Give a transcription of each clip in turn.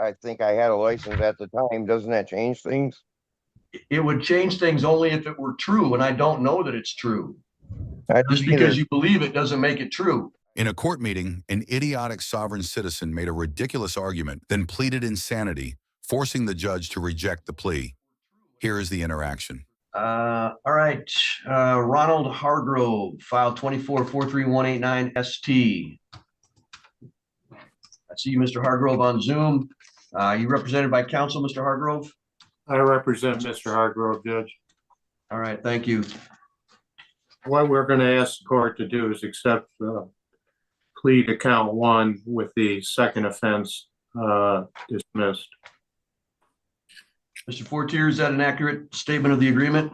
I think I had a license at the time. Doesn't that change things? It would change things only if it were true, and I don't know that it's true. Just because you believe it doesn't make it true. In a court meeting, an idiotic sovereign citizen made a ridiculous argument, then pleaded insanity, forcing the judge to reject the plea. Here is the interaction. All right. Ronald Hargrove, file 24-43189 ST. I see you, Mr. Hargrove, on Zoom. You represented by counsel, Mr. Hargrove? I represent Mr. Hargrove, Judge. All right, thank you. What we're going to ask the court to do is accept plea to count 1 with the second offense dismissed. Mr. Fortier, is that an accurate statement of the agreement?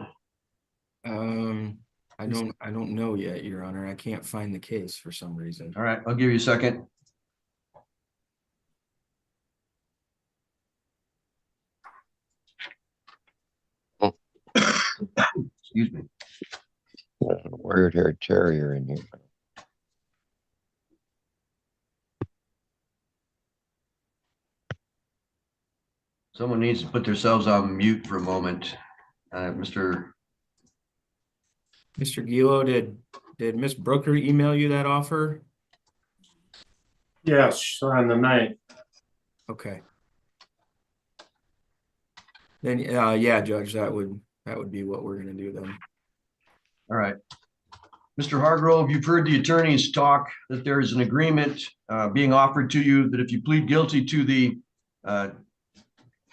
I don't know yet, Your Honor. I can't find the case for some reason. All right, I'll give you a second. Excuse me. There's a weird-haired terrier in here. Someone needs to put themselves on mute for a moment. Mr. Gilo, did Miss Brooker email you that offer? Yes, on the 9th. Okay. Then yeah, Judge, that would be what we're going to do then. All right. Mr. Hargrove, you've heard the attorneys talk that there is an agreement being offered to you that if you plead guilty to the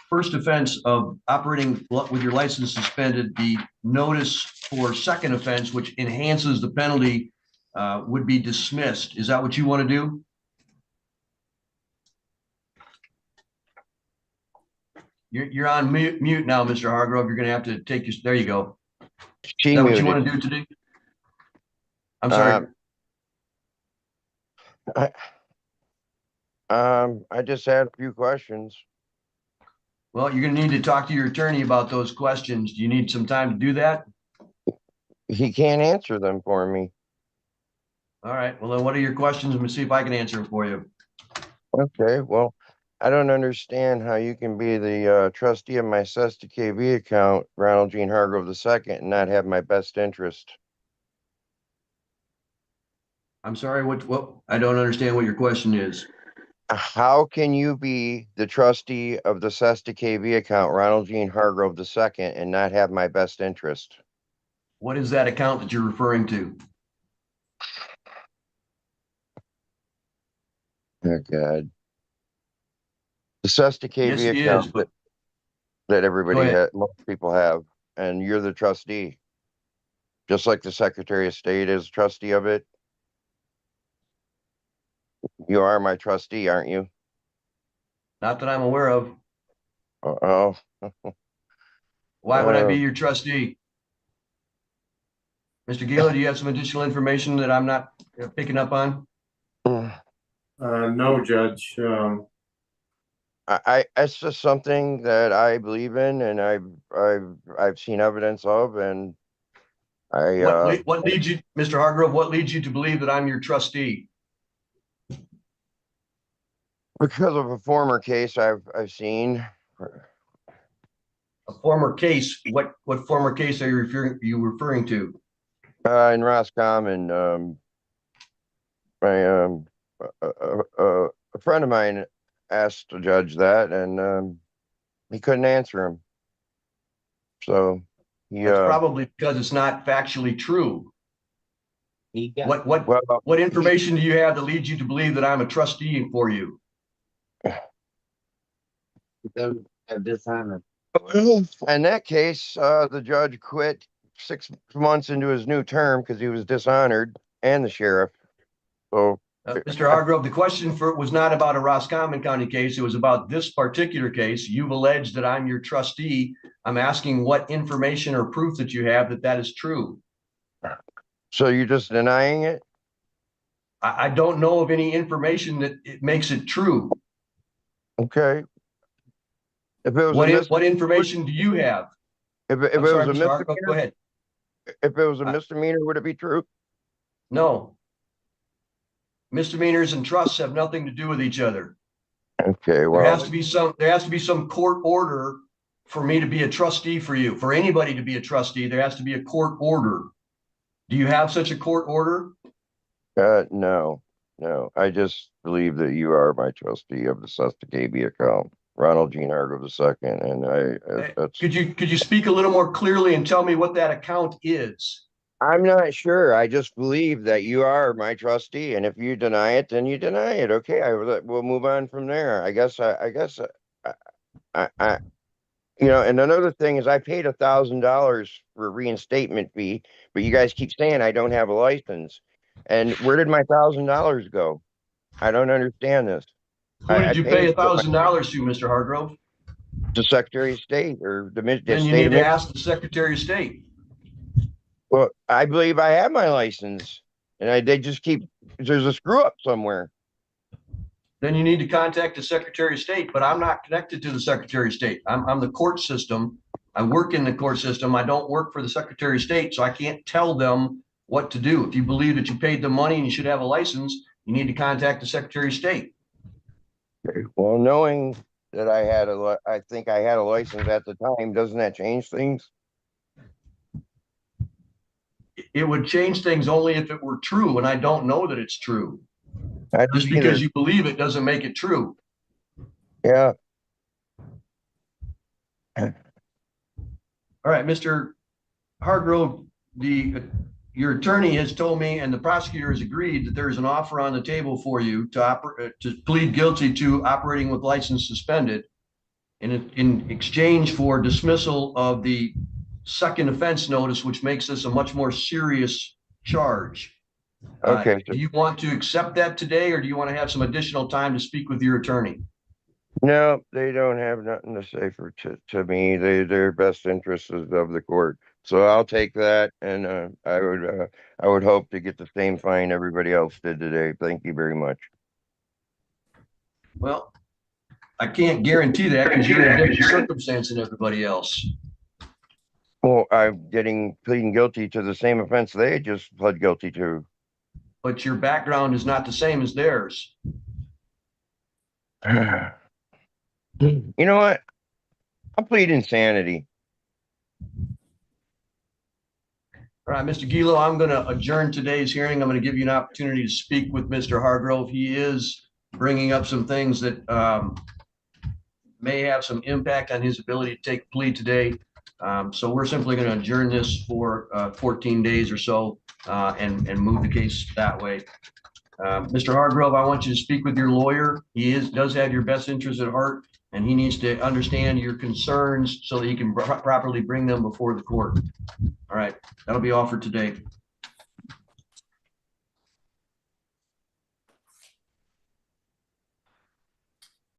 first offense of operating with your license suspended, the notice for second offense, which enhances the penalty, would be dismissed. Is that what you want to do? You're on mute now, Mr. Hargrove. You're going to have to take your, there you go. Is that what you want to do today? I'm sorry. I just had a few questions. Well, you're going to need to talk to your attorney about those questions. Do you need some time to do that? He can't answer them for me. All right. Well, then what are your questions? Let me see if I can answer them for you. Okay. Well, I don't understand how you can be the trustee of my CEST KV account, Ronald Gene Hargrove II, and not have my best interest. I'm sorry. What? I don't understand what your question is. How can you be the trustee of the CEST KV account, Ronald Gene Hargrove II, and not have my best interest? What is that account that you're referring to? Oh, God. The CEST KV account that everybody, most people have, and you're the trustee. Just like the Secretary of State is trustee of it. You are my trustee, aren't you? Not that I'm aware of. Uh-oh. Why would I be your trustee? Mr. Gila, do you have some additional information that I'm not picking up on? No, Judge. It's just something that I believe in, and I've seen evidence of, and what leads you, Mr. Hargrove? What leads you to believe that I'm your trustee? Because of a former case I've seen. A former case? What former case are you referring to? In Roscom, and a friend of mine asked the judge that, and he couldn't answer him. So that's probably because it's not factually true. What information do you have that leads you to believe that I'm a trustee for you? At this time, in that case, the judge quit 6 months into his new term because he was dishonored, and the sheriff. So, Mr. Hargrove, the question was not about a Roscommon County case. It was about this particular case. You've alleged that I'm your trustee. I'm asking what information or proof that you have that is true. So you're just denying it? I don't know of any information that it makes it true. Okay. If it was what information do you have? If it was a misdemeanor, go ahead. If it was a misdemeanor, would it be true? No. Misdemeanors and trusts have nothing to do with each other. Okay, There well, has to be some court order for me to be a trustee for you. For anybody to be a trustee, there has to be a court order. Do you have such a court order? no. I just believe that you are my trustee of the CEST KV account, Ronald Gene Hargrove II, and that's. Could you speak a little more clearly and tell me what that account is? I'm not sure. I just believe that you are my trustee, and if you deny it, then you deny it. Okay, we'll move on from there. I guess. And another thing is, I paid $1,000 for a reinstatement fee, but you guys keep saying I don't have a license. And where did my $1,000 go? I don't understand this. Who did you pay paid $1,000 to, Mr. Hargrove? the Secretary of State or the Then you state need of to Michigan. ask the Secretary of State. Well, I believe I have my license, and they just keep. There's a screw up somewhere. Then you need to contact the Secretary of State, but I'm not connected to the Secretary of State. I'm the court system. I work in the court system. I don't work for the Secretary of State, so I can't tell them what to do. If you believe that you paid the money and you should have a license, you need to contact the Secretary of State. Okay. Well, knowing that I think I had a license at the time, doesn't that change things? It would change things only if it were true, and I don't know that it's true. Just because you believe it doesn't make it true. Yeah. All right, Mr. Hargrove, your attorney has told me, and the prosecutor has agreed, that there is an offer on the table for you to plead guilty to operating with license suspended in exchange for dismissal of the second offense notice, which makes this a much more serious charge. Okay. Do you want to accept that today, or do you want to have some additional time to speak with your attorney? No, they don't have nothing to say to me. Their best interest is of the court. So I'll take that, and I would hope to get the same fine everybody else did today. Thank you very much. Well, I can't guarantee that because you're in a different circumstance than everybody else. Well, I'm pleading guilty to the same offense they just pled guilty to. But your background is not the same as theirs. You know what? I'll plead insanity. All right, Mr. Gilo, I'm going to adjourn today's hearing. I'm going to give you an opportunity to speak with Mr. Hargrove. He is bringing up some things that may have some impact on his ability to take a plea today. So we're simply going to adjourn this for 14 days or so and move the case that way. Mr. Hargrove, I want you to speak with your lawyer. He does have your best interest at heart, and he needs to understand your concerns so that he can properly bring them before the court. All right, that'll be all for today.